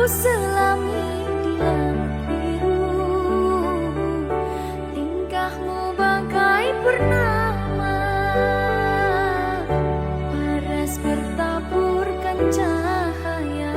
selami di langit biru, tingkahmu bagai purnama, paras bertaburkan cahaya.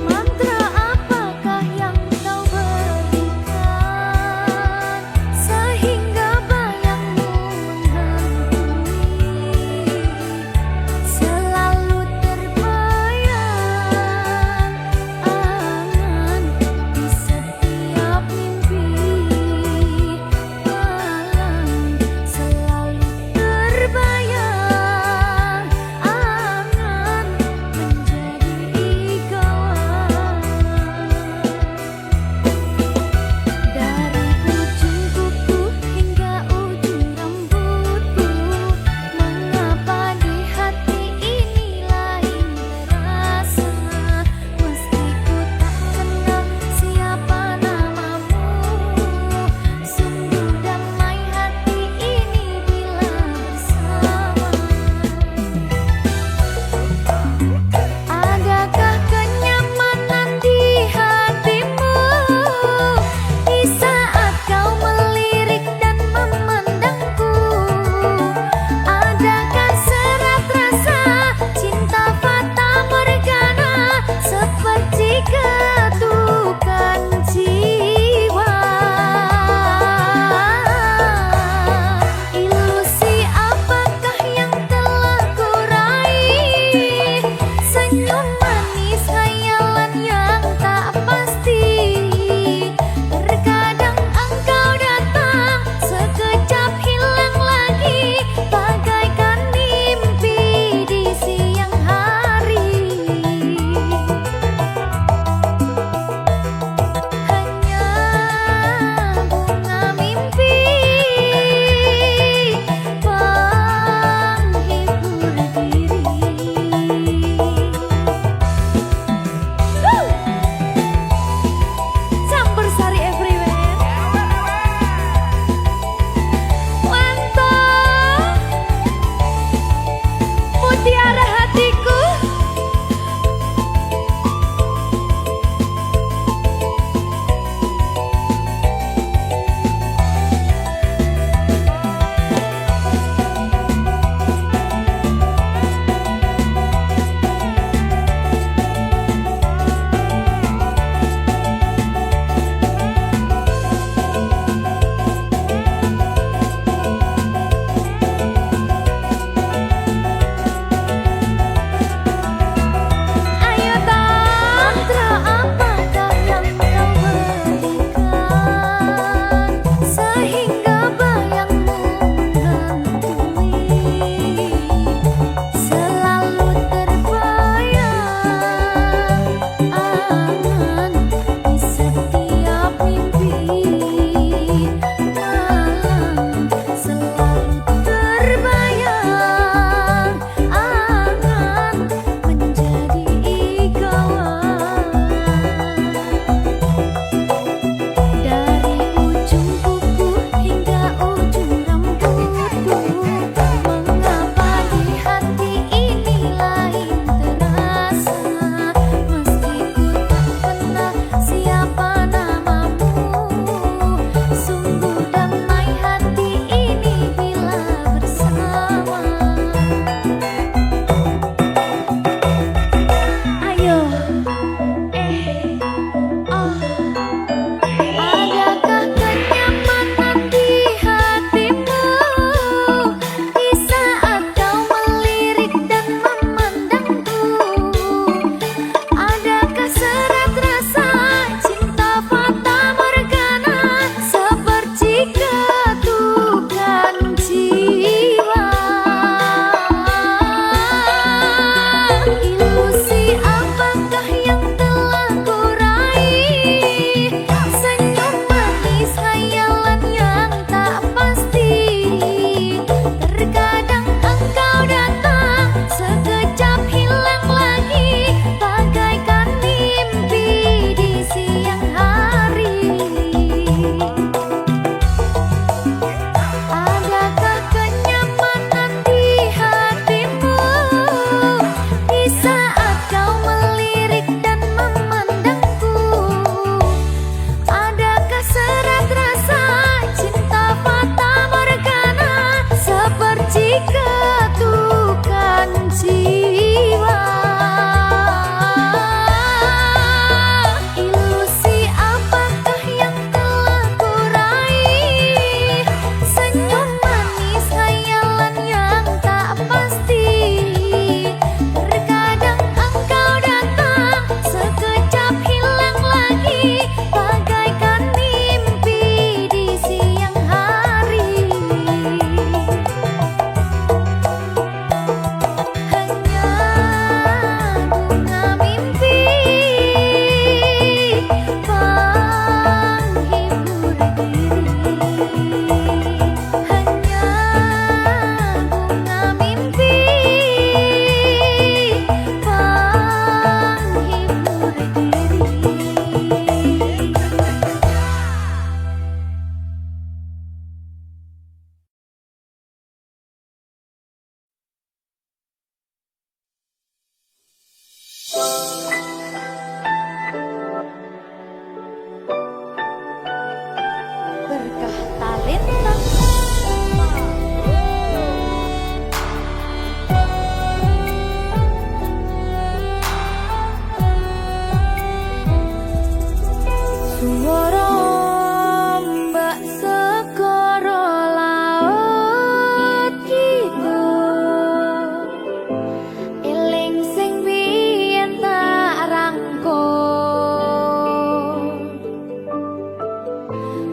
Mantra apakah yang kau berikan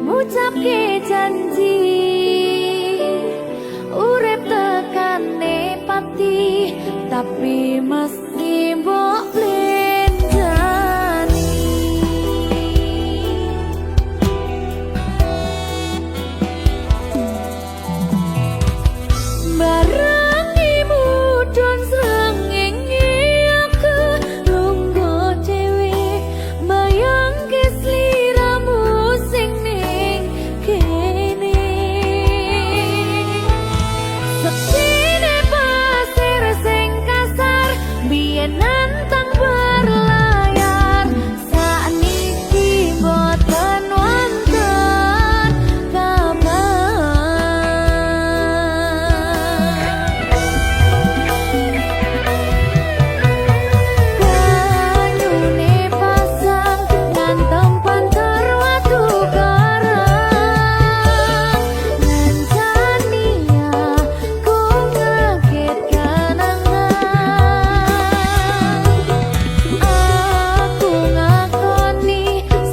ngucapke janji urip tekane pati tapi mesti mbok lenjani barangimu don srengenge aku lungguh dhewe bayangke sliramu sing ning kene sepine pasir sing kasar biyen nantang berlayar sakniki boten wonten banyune pasang ngantem pantar watu karang ngancani aku ngaget kanangan aku ngakoni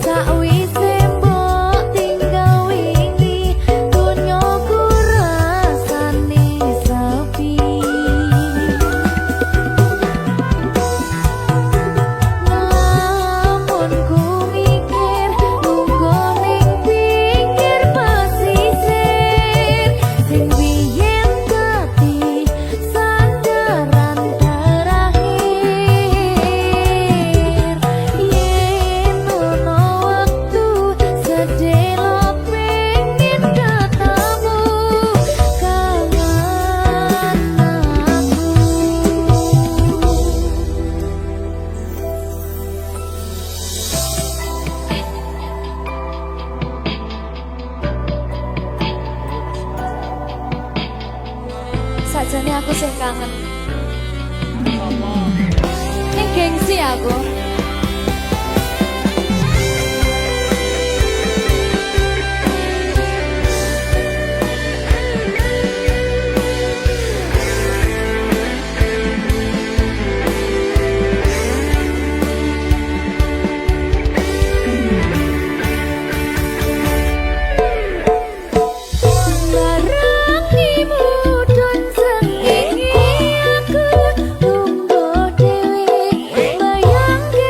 sakwise mbok tinggal wingi donyaku rasane sepi namun ku mikir lungguh ning pinggir pasisir sing biyen dadi sandaran terakhir yen ono wektu sedelo pengen ketemu kangen aku. Sajane aku sing kangen. Ning gengsi aku. Barangimu don srengenge aku lungguh dhewe bayangke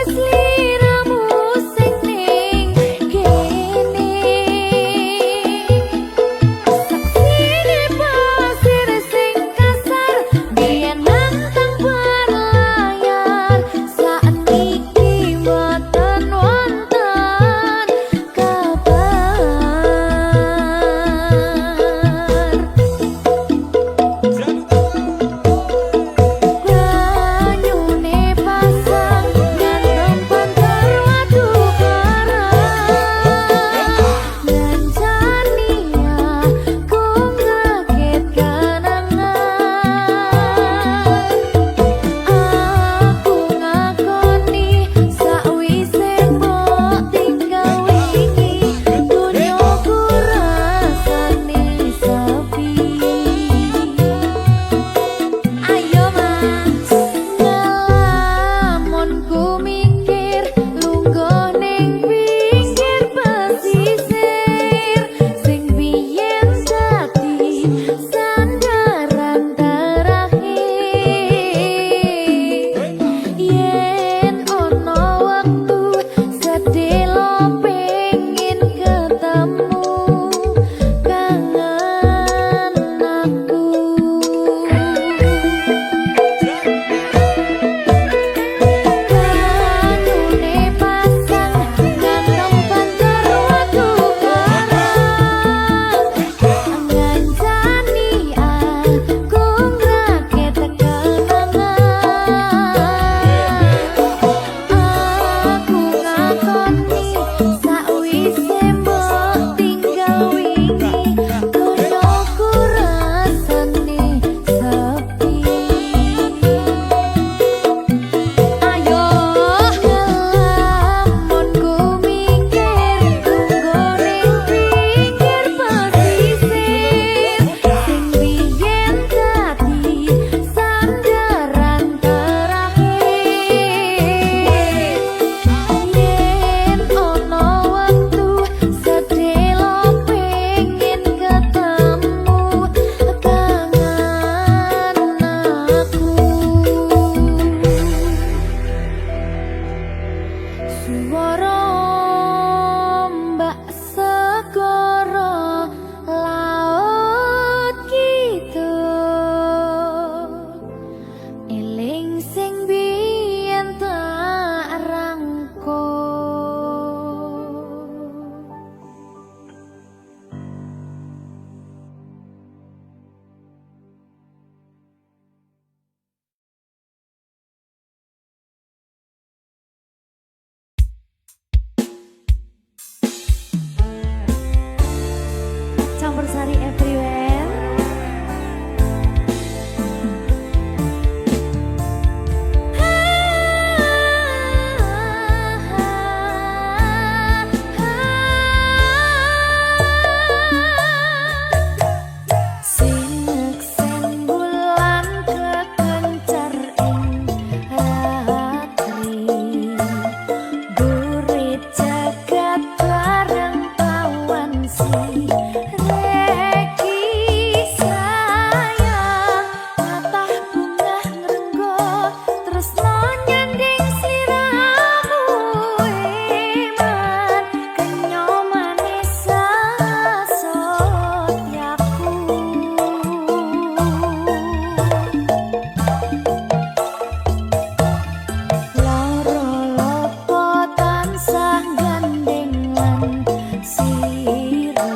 Siro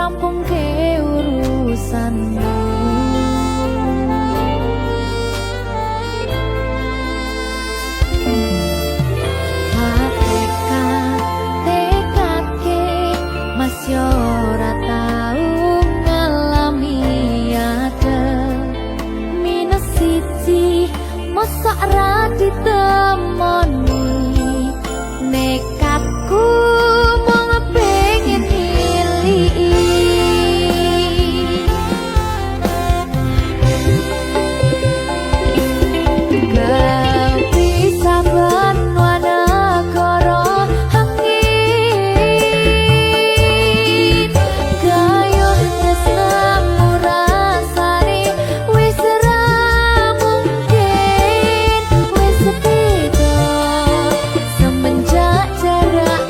rampung ke urusanmu. Hakikat tekad ke masih ora tau ngalami ada minus siji masa ra ditemoni nekatku mong pengen nilii kau bisa bernuana koro angin gayo tresnamu rasani wis ra mungkin wis beda semenjak jarak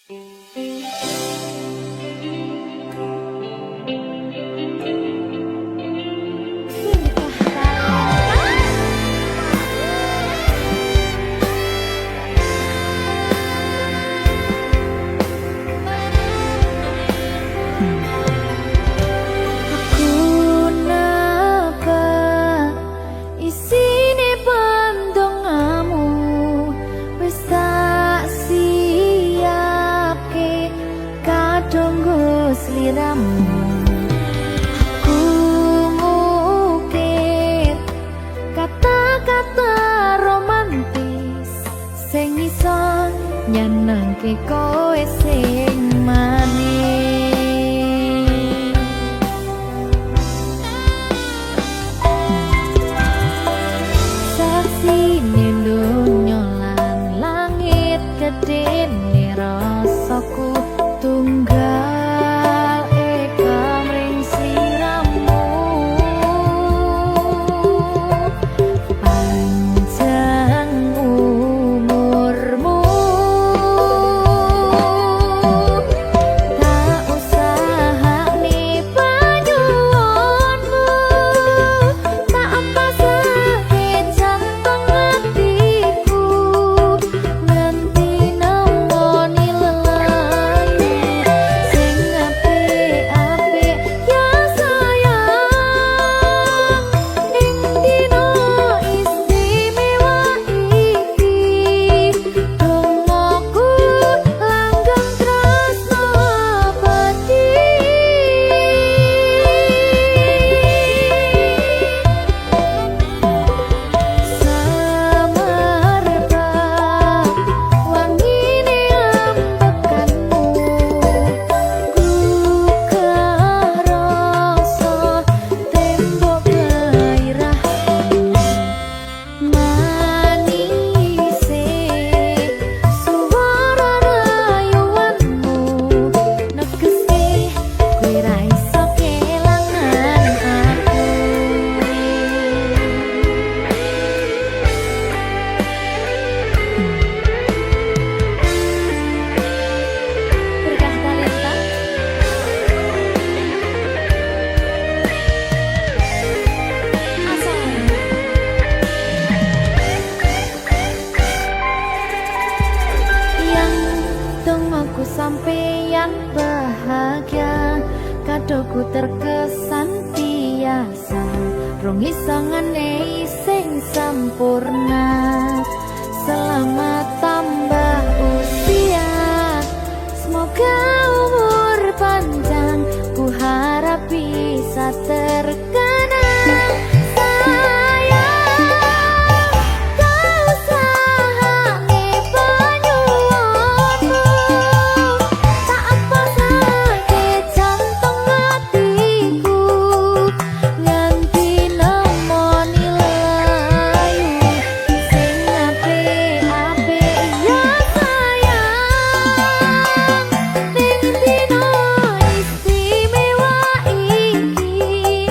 Aku napa isine pandongamu wis tak siapke kadung sliramu. Aku ngukir kata-kata romantis sing iso nyenengke kowe sing manis. Saksine donya lan langit gedene rasaku tunggal eka mring sliramu. Panjang umurmu tak usahane panyuwunmu, tak pasake jantung hatiku nganti nemoni lelayu sing apik-apik ya sayang. Ing dina istimewa iki dongaku langgeng tresno abadi. Samarba wangine ambekanmu gugah rasa tembok gairahku. Manise suara rayuanmu negese kowe ra iso kelangan aku. Berkah talenta asal yang dongaku sampeyan bahagia kadoku terkesan biasa rong isangane sing sampurna. Selamat tambah usia, semoga umur panjang, ku harap bisa terkenang. Sayang, kau usahane panyuwunmu, tak pasake jantung hatiku nganti nemoni lelayu sing apik-apik ya sayang. Ning dina istimewa iki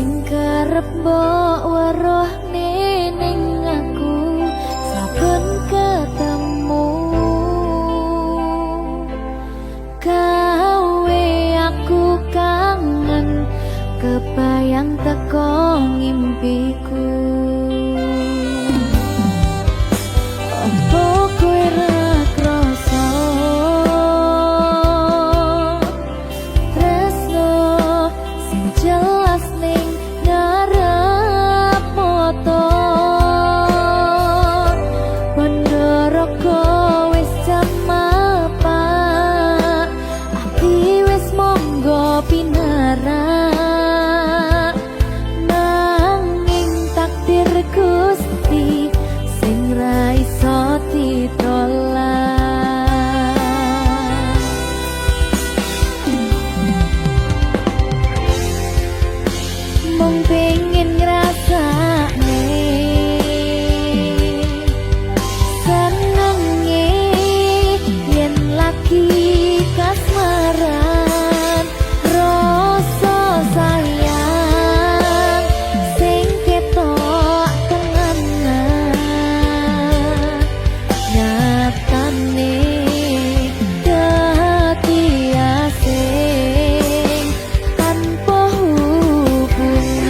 sing kerep mbok weruh ning aku saben ketemu gawe aku kangen kebayang teko ngimpiku. Opo kowe ra krasa tresno sing jelas ning ngarep moto Pandharaka wis jamapak ati wis monggo pinarak nanging takdir Gusti sing ra iso ditolak. Mung pengen ngrasakne senenge yen lagi kasmaran rasa sayang sing ketok tenganan nyatane dadi asing tanpa hubungan.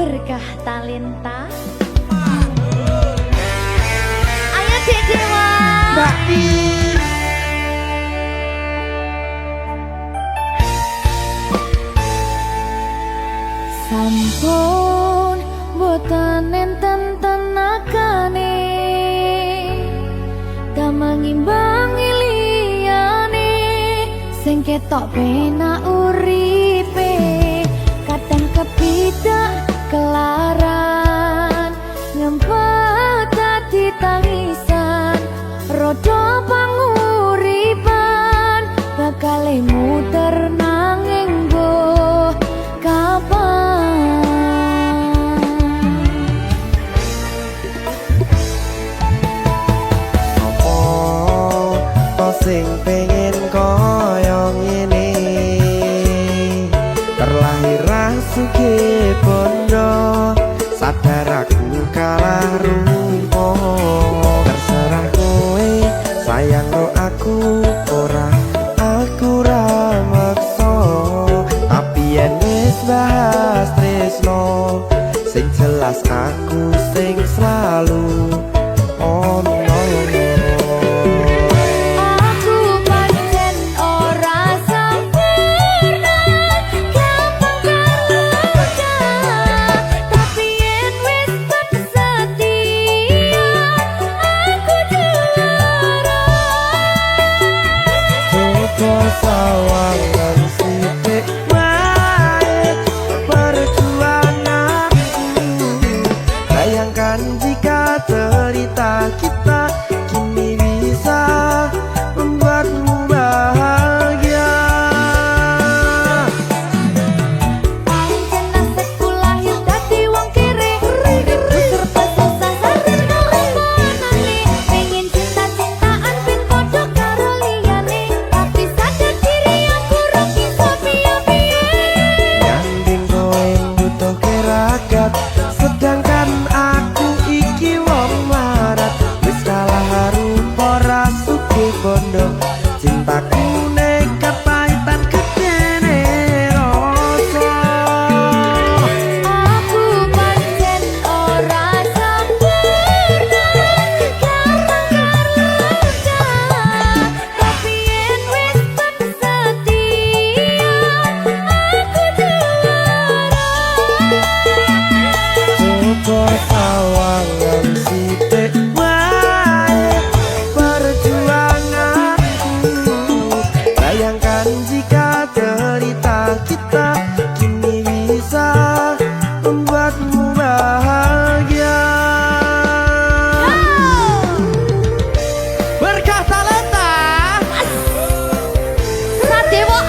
Berkah talenta. Ayo Dek Dewa. Mbak Di. Sampun boten enten tenagane damang imbangi liyane sing ketok penak uripe kadang kepidak kelaran ngempet dadi tangisan rodo panguripan bakal muter nanging mbuh kapan. Sing pengen koyo ngene terlahir sugih bondo sadar aku kalah rumpo terserah kowe sayang ro aku ora aku ra maksa tapi yen wis bahas tresno sing jelas aku sing selalu ono. Sawangan sithik wae perjuanganku bayangkan jika cerita kita kini bisa membuatmu bahagia. Pancen nasibku lahir dadi wong kere serba susah sadar kalahanane pengen cinta-cintaan ben padha karo liyane tapi sadar diri aku ra iso piye-piye Nyanding kowe butuh keragat sedangkan aku iki wong marat wis kalah rupa ra sugih bondo cintaku nekat pahitan gedene rasa. aku pancen ora sempurna gampang terluka tapi yen wis setia aku juara. Coba sawangan sithik wae perjuanganku bayangkan jika cerita kita kini bisa membuatmu bahagia. Berkah talenta Sadewa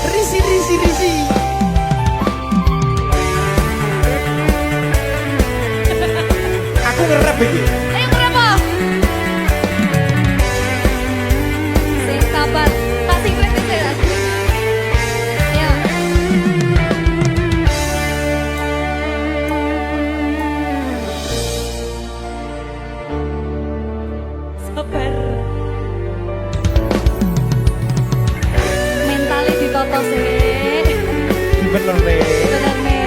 risi. Aku ngerep iki. ayo berapa? Sing sabar, kasih gue ya. Ayo. Sabar. Mentalnya ditoto sih. Bener nih. Bener nih.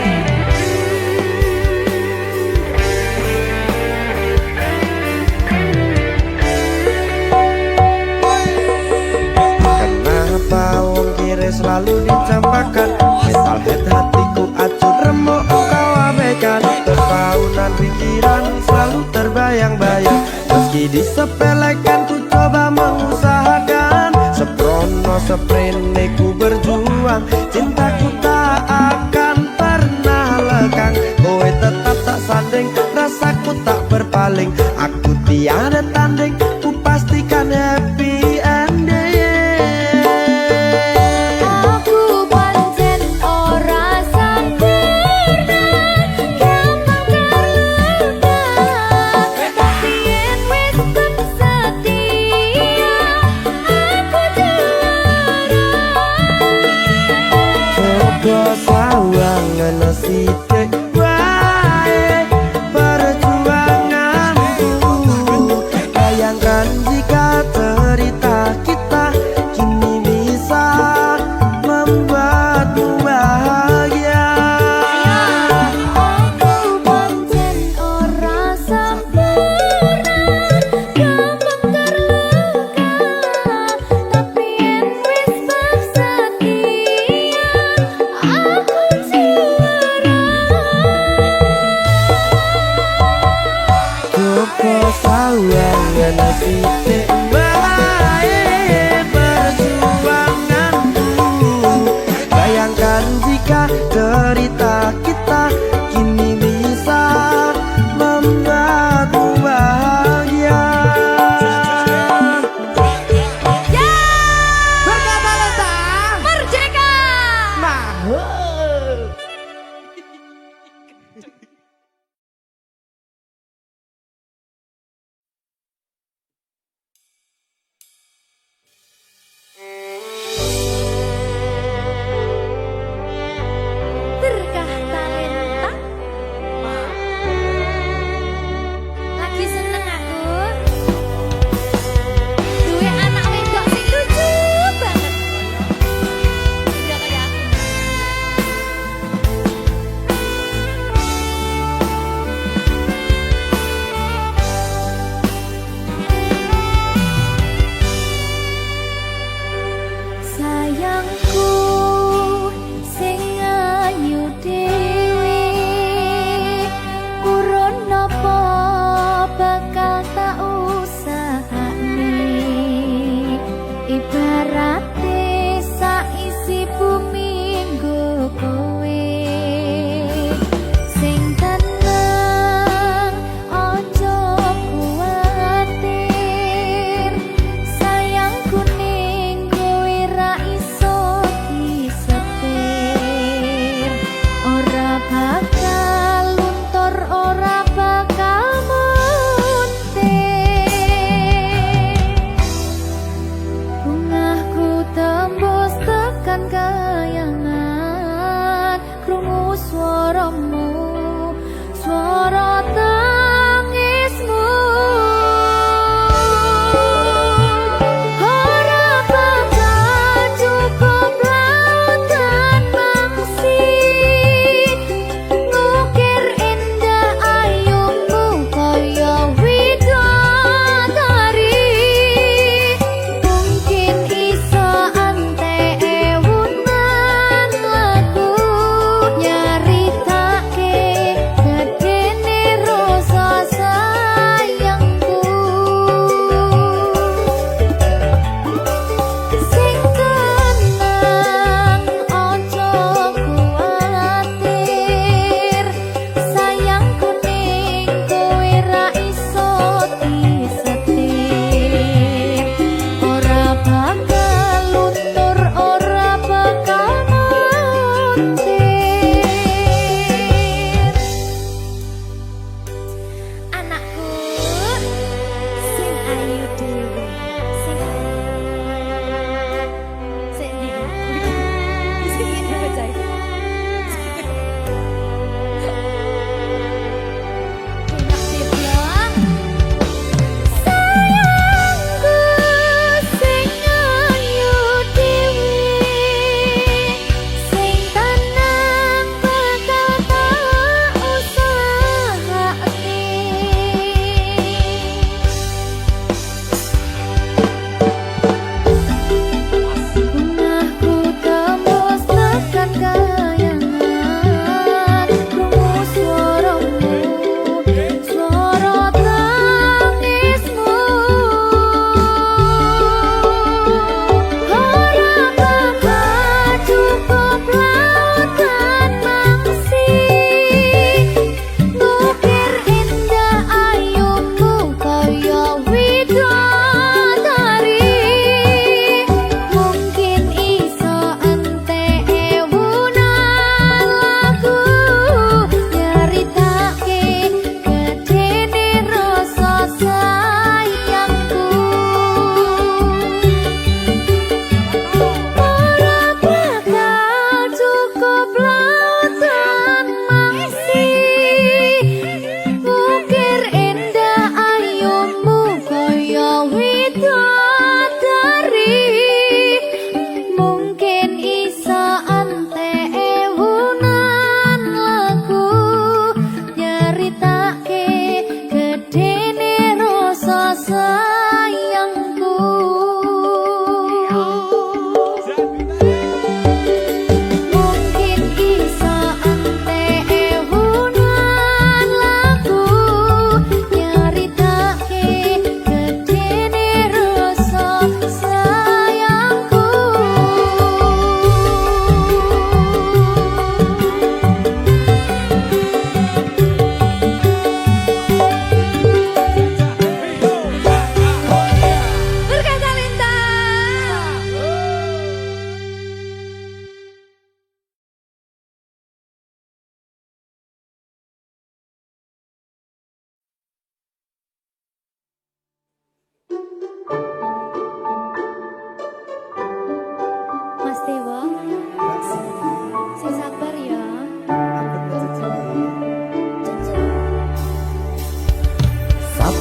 Kenapa wong kiri selalu dicampakan metalhead hatiku acur remuk kau abaikan terpaunan pikiran selalu terbayang-bayang meski disepelekan ku coba mengusahakan seprono seprene ku berjuang cintaku tak akan pernah lekang kowe tetap tak sanding rasaku tak berpaling aku tiada tanding ku pastikan happy ending. Aku pancen ora sempurna gampang terluka tapi yen wis setia aku juara. Coba sawangan sithik wae perjuanganku sawangan titik bae perjuanganku. Bayangkan jika cerita kita kini bisa membuatmu bahagia. Ya, Berkata lentang merdeka. mahal.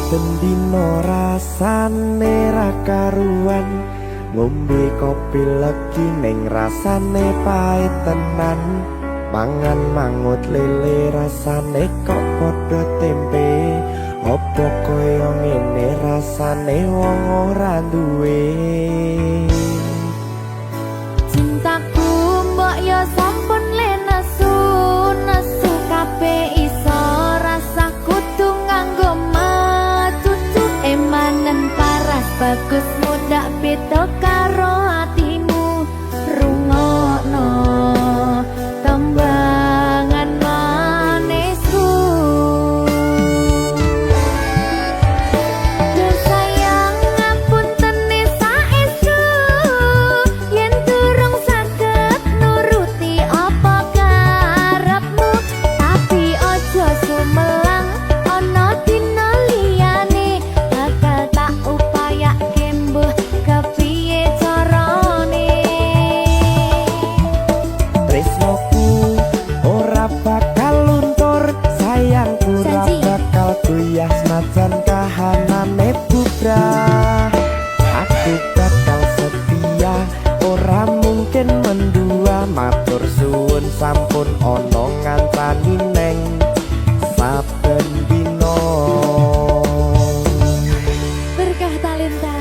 saben dino rasane ra karuan ngombe kopi legi ning rasane pahit tenan mangan mangut lele rasane kok padha tempe opo koyo ngene rasane wong ora duwe Cintaku mbok yo sampun le nesu nesu kabeh iso rasa kudu nganggo matutu emanen paras bagus mudak beda karo atimu rungokno tembangan manisku Duh sayang ngapunten saestu yen durung saged nuruti apa karepmu tapi aja sumelang ana dina liyane bakal tak upayake mbuh kepiye carane tresnoku ora bakal luntur sayangku ora Janji. bakal goyah senajan kahanane bubrah aku bakal setia ora mungkin mendua matur suwun sampun ana ngancani neng saben dina berkah talenta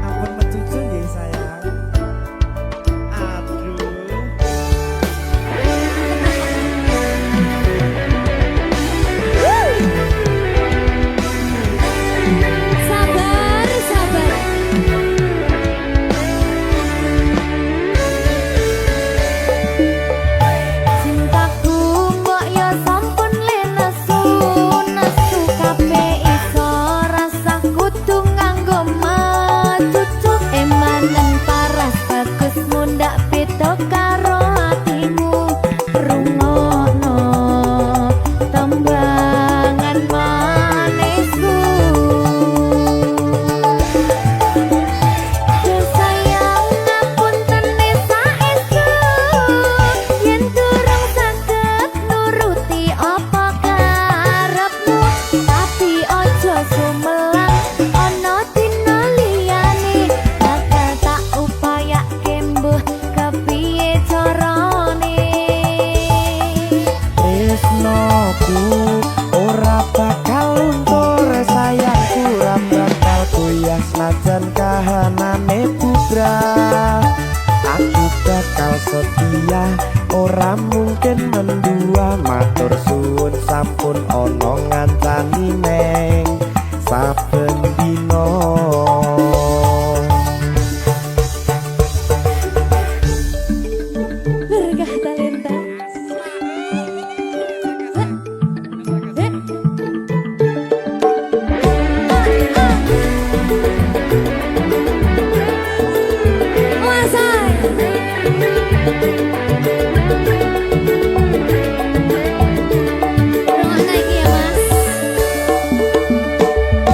ampun mecucu nggih sayang aduh sabar sabar cintaku mbok yo sampun le nesu nesu kabeh iso rasa kudu nganggo matutu emanen paras bagus mundak beda karo atimu rungokno tembangan manisku Duh sayang ngapunten saestu yen durung saged nuruti apa karepmu tapi aja sumelang ana dina liyane bakal tak upayake mbuh kepiye carane tresnoku ora bakal luntur sayangku ora bakal goyah senajan kahanane bubrah aku bakal setia ora mungkin mendua matur suwun sampun ana ngancani neng saben dina berkah talenta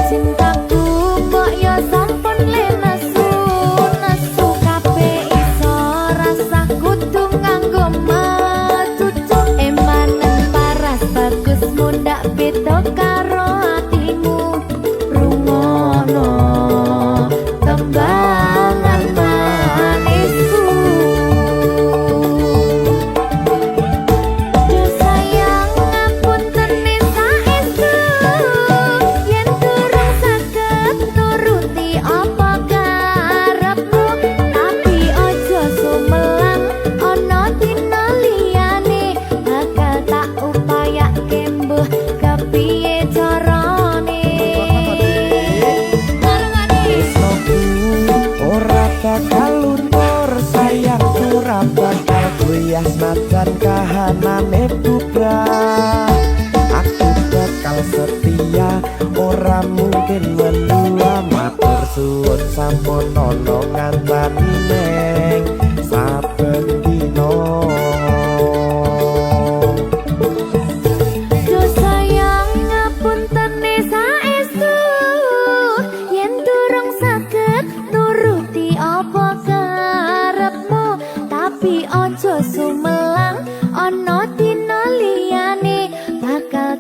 Cintaku mbok yo sampun le nesu nesu kabeh iso rasa kudu nganggo matutu emanen paras bagus mundak beda karo atimu rungokno tembangan manisku Duh sayang ngapunten saestu yen durung saged nuruti apa karepmu tapi aja sumelang ana dina liyane bakal tak upayake mbuh kepiye carane tresnoku ora bakal luntur sayangku ora bakal goyah senajan kahanane bubrah aku bakal setia ora mungkin mendua matur suwun sampun ana ngancani neng saben dina Duh sayang ngapunten saestu yen durung saged nuruti apa karepmu tapi aja sumelang ana dina liyane bakal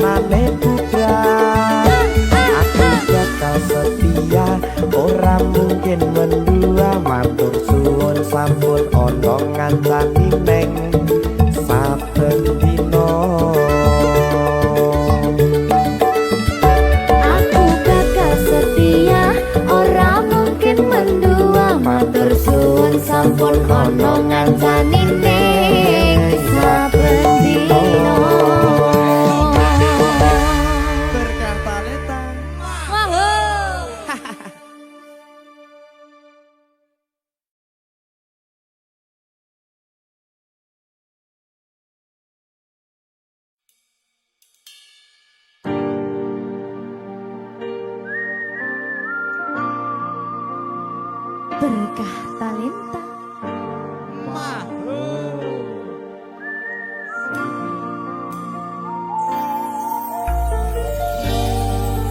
kahanane putra. Aku bakal setia, ora mungkin mendua. Matur suwun sampun ana ngancani neng saben dina. Aku bakal setia, ora mungkin mendua. Matur suwun sampun ana ngancani ning saben dina. Berkah talenta. Berkah talenta.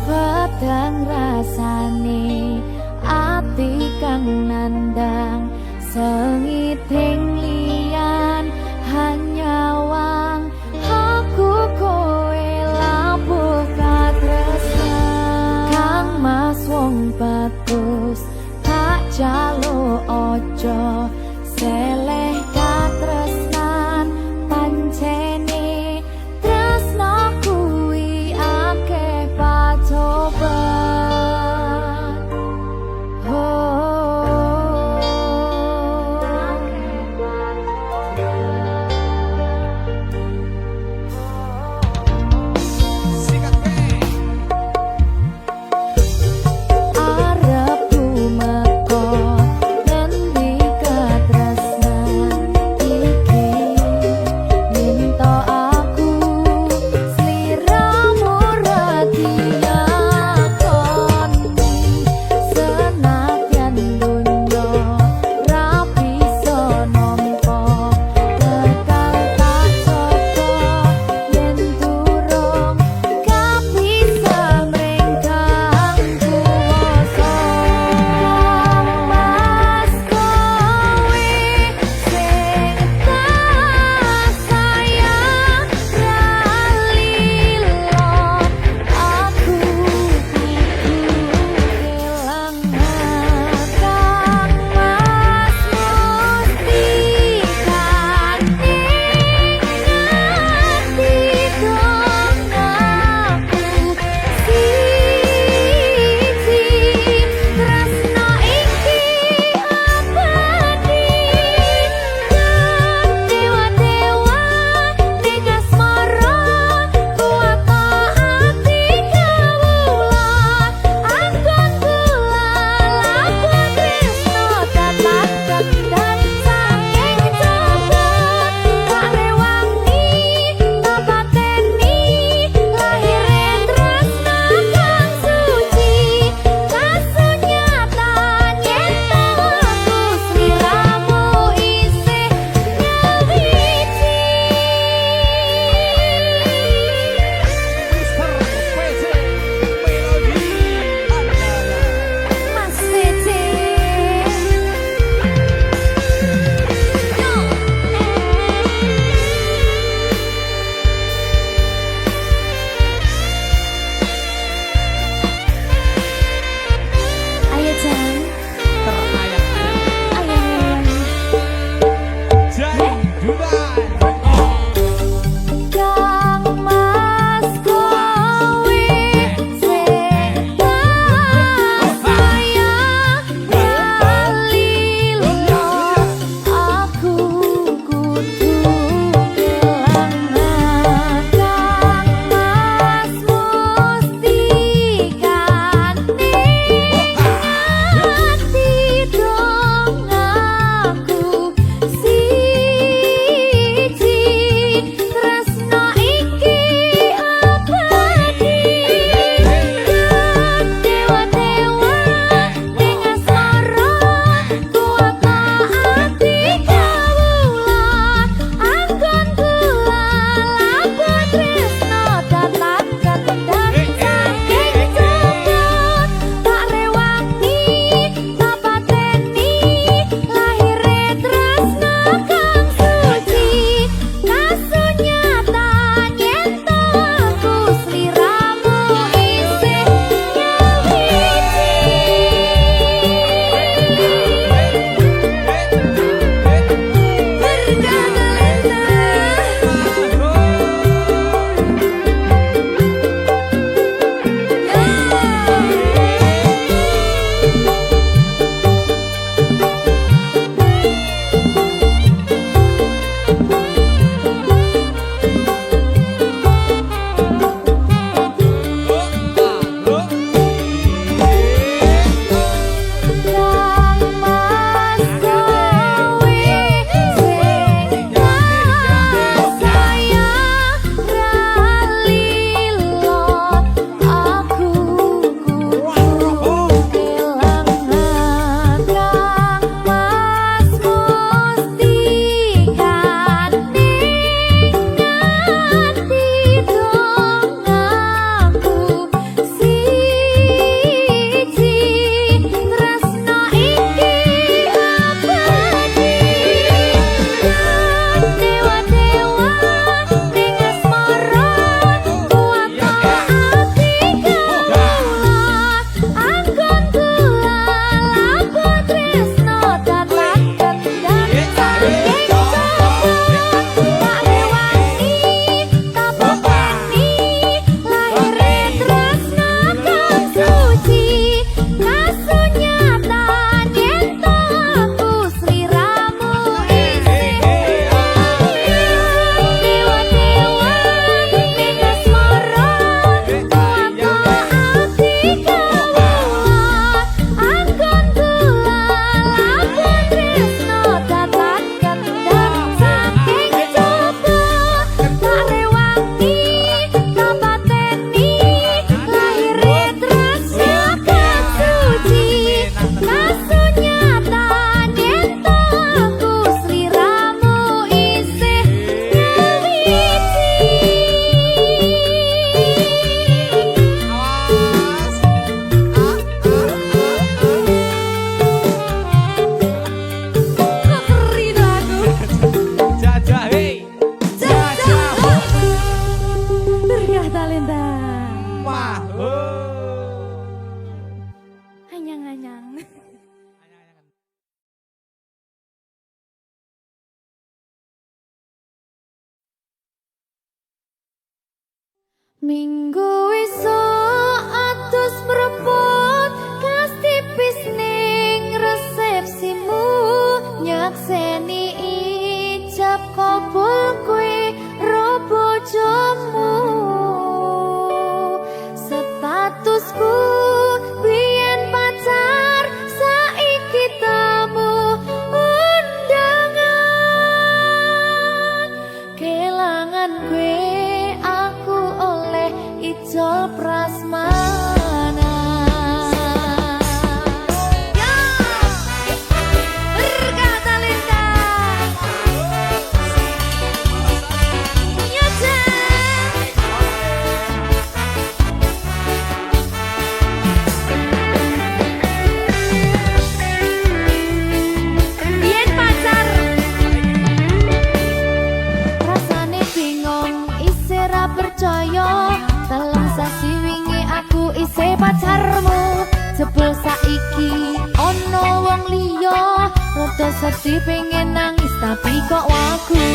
Padang rasane ati kang nandang sengiting liyan hanyawang aku kowe labuh katresnan kang mas wong bagus tak jalo ojo seleh katresnan pancene tresno kuwi akeh pacoban talenta. Mahal. Anyang-anyang. Minggu esuk atus mrepot kas tipis ning resepsimu nyakseni ijab kabul kowe robo jomu statusku biyen pacar saiki tamu undangan kelangan kowe aku oleh ijol prasmanan. Ya, berkah talenta. Ya, biyen pacar rasane bingung isih ra percaya telung sasi wingi aku isih pacarmu jebul saiki ono wong liya rada sedih pengen nangis tapi kok wagu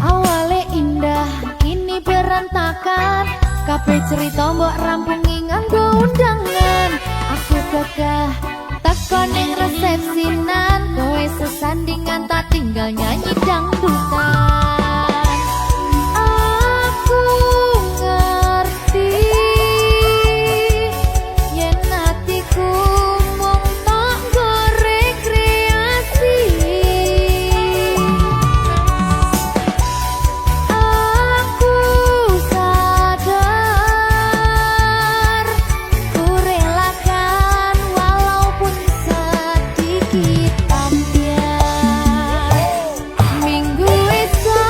awale indah kini berantakan kabeh cerita mbok rampungi nganggo undangan aku gagah teko ning resepsinan kowe sesandingan tak tinggal nyanyi dangdutan aku ngerti yen atiku mung tanggo rekreasi aku sadar ku relakan walaupun sedikit ambiar minggu esok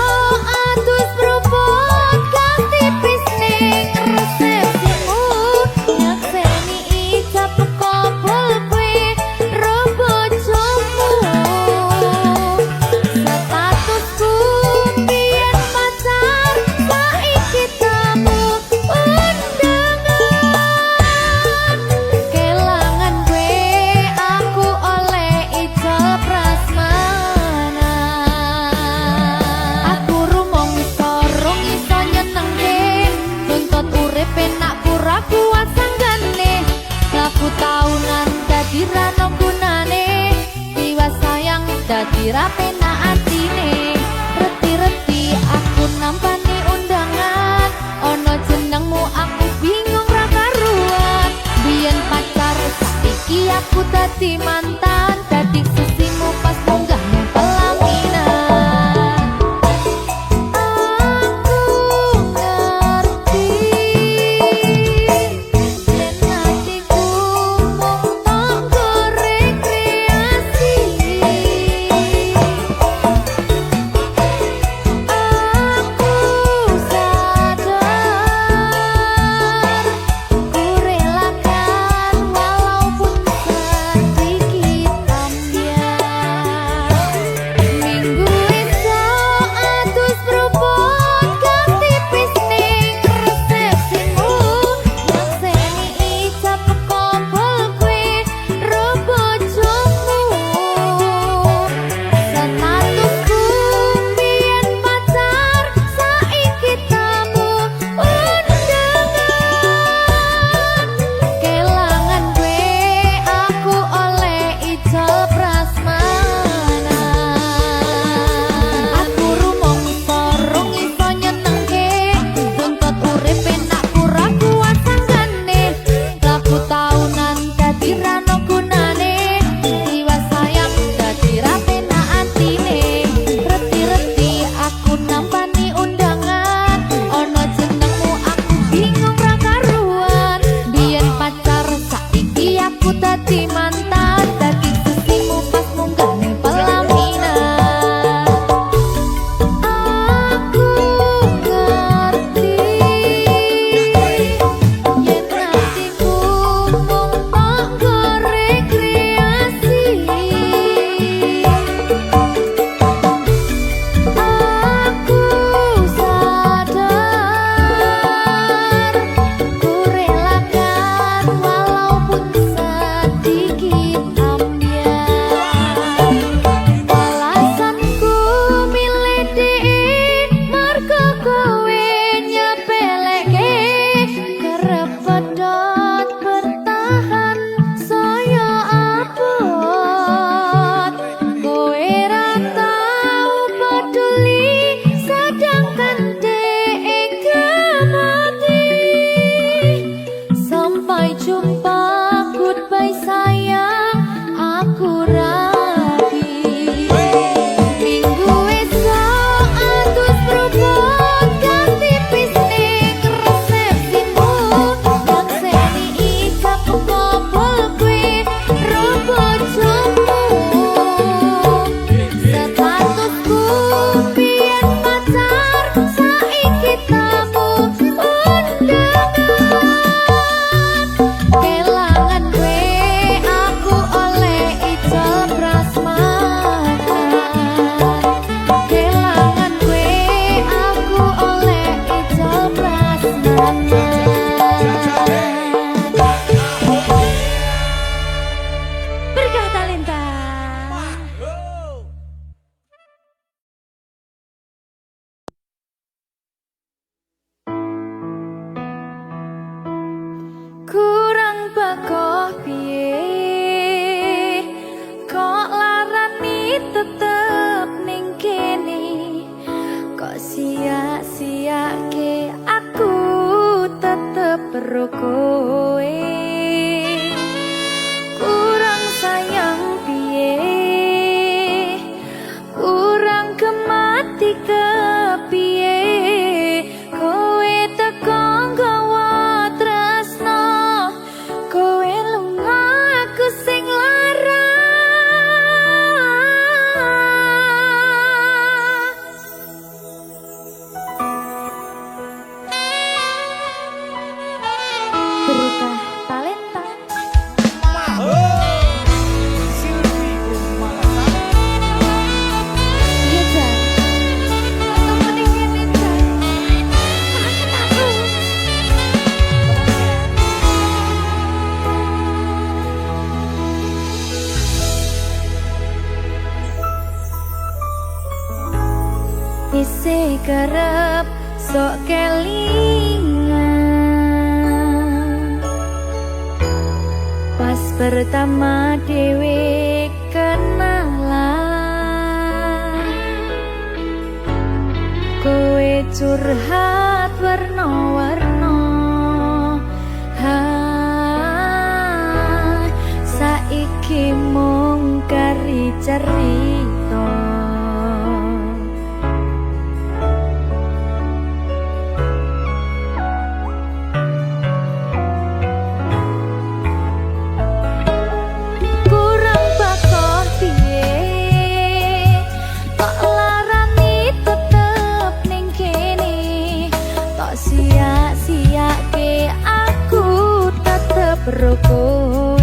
pertama dewe kenalan, kowe curhat warna-warna. Saiki mung kari cerita, kurang bakoh piye tok larani tetep ning kene, tok sia-siake aku tetep rukun.